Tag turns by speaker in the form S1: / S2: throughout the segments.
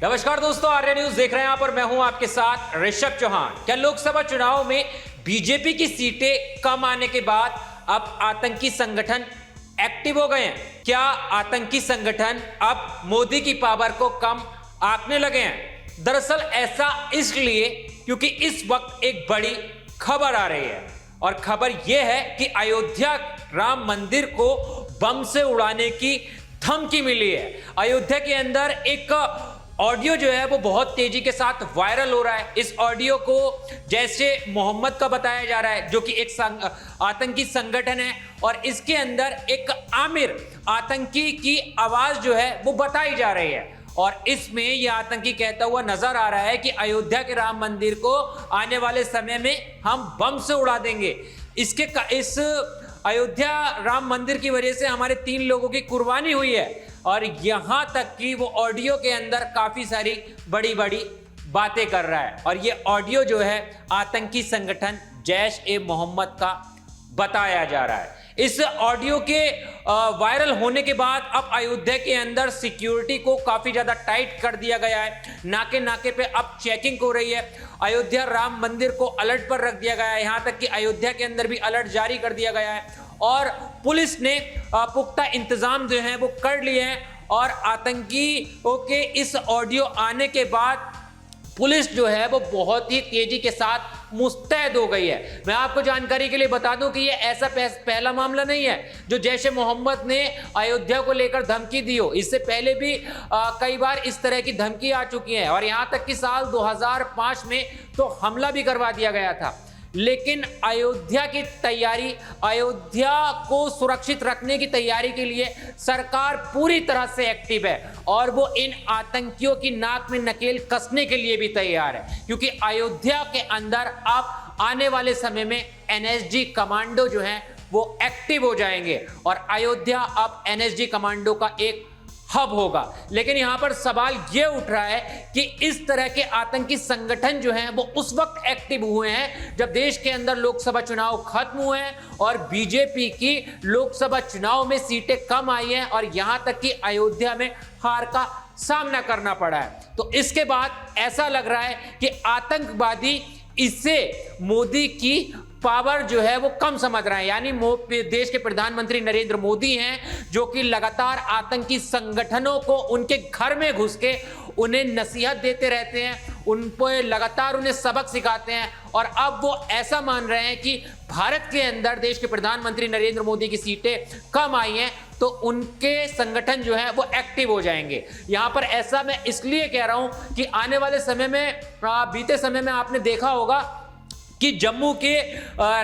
S1: नमस्कार दोस्तों, आर्य न्यूज देख रहे हैं आप और मैं हूं आपके साथ ऋषभ चौहान। क्या लोकसभा चुनाव में बीजेपी की सीटें कम आने के बाद अब आतंकी संगठन एक्टिव हो गए हैं? क्या आतंकी संगठन अब मोदी की पावर को कम आंकने लगे हैं? दरअसल ऐसा इसलिए क्योंकि इस वक्त एक बड़ी खबर आ रही है और खबर यह है कि अयोध्या राम मंदिर को बम से उड़ाने की धमकी मिली है। अयोध्या के अंदर एक ऑडियो जो है वो बहुत तेजी के साथ वायरल हो रहा है। इस ऑडियो को जैसे मोहम्मद का बताया जा रहा है, जो कि एक आतंकी संगठन है, और इसके अंदर एक आमिर आतंकी की आवाज जो है वो बताई जा रही है। और इसमें यह आतंकी कहता हुआ नजर आ रहा है कि अयोध्या के राम मंदिर को आने वाले समय में हम बम से उड़ा देंगे। इस अयोध्या राम मंदिर की वजह से हमारे 3 लोगों की कुर्बानी हुई है, और यहां तक कि वो ऑडियो के अंदर काफी सारी बड़ी बड़ी बातें कर रहा है। और ये ऑडियो जो है आतंकी संगठन जैश-ए-मोहम्मद का बताया जा रहा है। इस ऑडियो के वायरल होने के बाद अब अयोध्या के अंदर सिक्योरिटी को काफी ज्यादा टाइट कर दिया गया है। नाके नाके पे अब चेकिंग हो रही है। अयोध्या राम मंदिर को अलर्ट पर रख दिया गया है। यहां तक कि अयोध्या के अंदर भी अलर्ट जारी कर दिया गया है और पुलिस ने पुख्ता इंतजाम जो है वो कर लिए हैं। और आतंकियों के इस ऑडियो आने के बाद पुलिस जो है वो बहुत ही तेजी के साथ मुस्तैद हो गई है। मैं आपको जानकारी के लिए बता दूं कि ये ऐसा पहला मामला नहीं है जो जैश-ए-मोहम्मद ने अयोध्या को लेकर धमकी दी हो। इससे पहले भी कई बार इस तरह की धमकी आ चुकी है, और यहां तक कि साल 2005 में तो हमला भी करवा दिया गया था। लेकिन अयोध्या की तैयारी, अयोध्या को सुरक्षित रखने की तैयारी के लिए सरकार पूरी तरह से एक्टिव है, और वो इन आतंकियों की नाक में नकेल कसने के लिए भी तैयार है, क्योंकि अयोध्या के अंदर अब आने वाले समय में एनएसजी कमांडो जो हैं वो एक्टिव हो जाएंगे, और अयोध्या अब एनएसजी कमांडो का एक हब होगा। लेकिन यहां पर सवाल यह उठ रहा है कि इस तरह के आतंकी संगठन जो हैं वो उस वक्त एक्टिव हुए हैं जब देश के अंदर लोकसभा चुनाव खत्म हुए हैं और बीजेपी की लोकसभा चुनाव में सीटें कम आई हैं, और यहां तक कि अयोध्या में हार का सामना करना पड़ा है। तो इसके बाद ऐसा लग रहा है कि आतंकवादी इससे मोदी की पावर जो है वो कम समझ रहे हैं। यानी देश के प्रधानमंत्री नरेंद्र मोदी हैं जो कि लगातार आतंकी संगठनों को उनके घर में घुस के उन्हें नसीहत देते रहते हैं, उन पर लगातार उन्हें सबक सिखाते हैं, और अब वो ऐसा मान रहे हैं कि भारत के अंदर देश के प्रधानमंत्री नरेंद्र मोदी की सीटें कम आई हैं तो उनके संगठन जो है वो एक्टिव हो जाएंगे। यहां पर ऐसा मैं इसलिए कह रहा हूं कि आने वाले समय में, बीते समय में आपने देखा होगा कि जम्मू के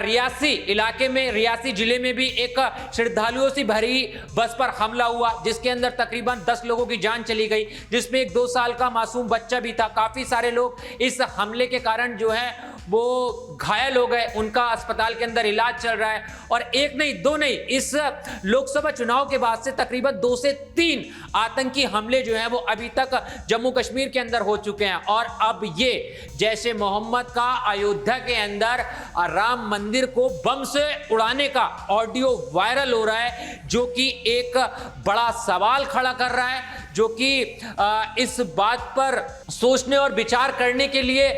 S1: रियासी इलाके में, रियासी जिले में भी एक श्रद्धालुओं से भरी बस पर हमला हुआ, जिसके अंदर तकरीबन 10 लोगों की जान चली गई, जिसमें एक 2 साल का मासूम बच्चा भी था। काफी सारे लोग इस हमले के कारण जो है वो घायल हो गए, उनका अस्पताल के अंदर इलाज चल रहा है। और एक नहीं, 2 नहीं, इस लोकसभा चुनाव के बाद से तकरीबन 2 से 3 आतंकी हमले जो हैं वो अभी तक जम्मू कश्मीर के अंदर हो चुके हैं। और अब ये जैश-ए-मोहम्मद का अयोध्या के अंदर राम मंदिर को बम से उड़ाने का ऑडियो वायरल हो रहा है, जो कि एक बड़ा सवाल खड़ा कर रहा है, जो कि इस बात पर सोचने और विचार करने के लिए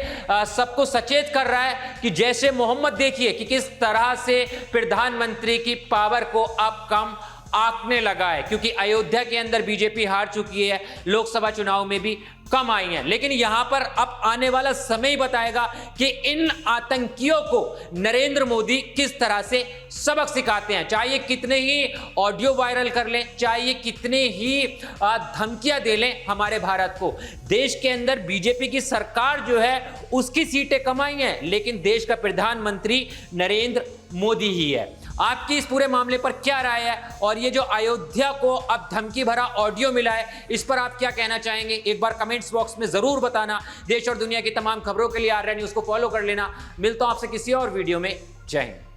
S1: सबको सचेत कर रहा है कि जैश-ए-मोहम्मद देखिए कि किस तरह से प्रधानमंत्री की पावर को अब कम आंकने लगा है, क्योंकि अयोध्या के अंदर बीजेपी हार चुकी है, लोकसभा चुनाव में भी कम आई हैं। लेकिन यहां पर अब आने वाला समय ही बताएगा कि इन आतंकियों को नरेंद्र मोदी किस तरह से सबक सिखाते हैं। चाहे कितने ही ऑडियो वायरल कर लें, चाहे कितने ही धमकियां दे लें हमारे भारत को, देश के अंदर बीजेपी की सरकार जो है उसकी सीटें कम आई हैं, लेकिन देश का प्रधानमंत्री नरेंद्र मोदी ही है। आपकी इस पूरे मामले पर क्या राय है, और ये जो अयोध्या को अब धमकी भरा ऑडियो मिला है इस पर आप क्या कहना चाहेंगे? एक बार कमेंट्स बॉक्स में जरूर बताना। देश और दुनिया की तमाम खबरों के लिए आर्य न्यूज को फॉलो कर लेना। मिलता हूं आपसे किसी और वीडियो में। जय हिंद।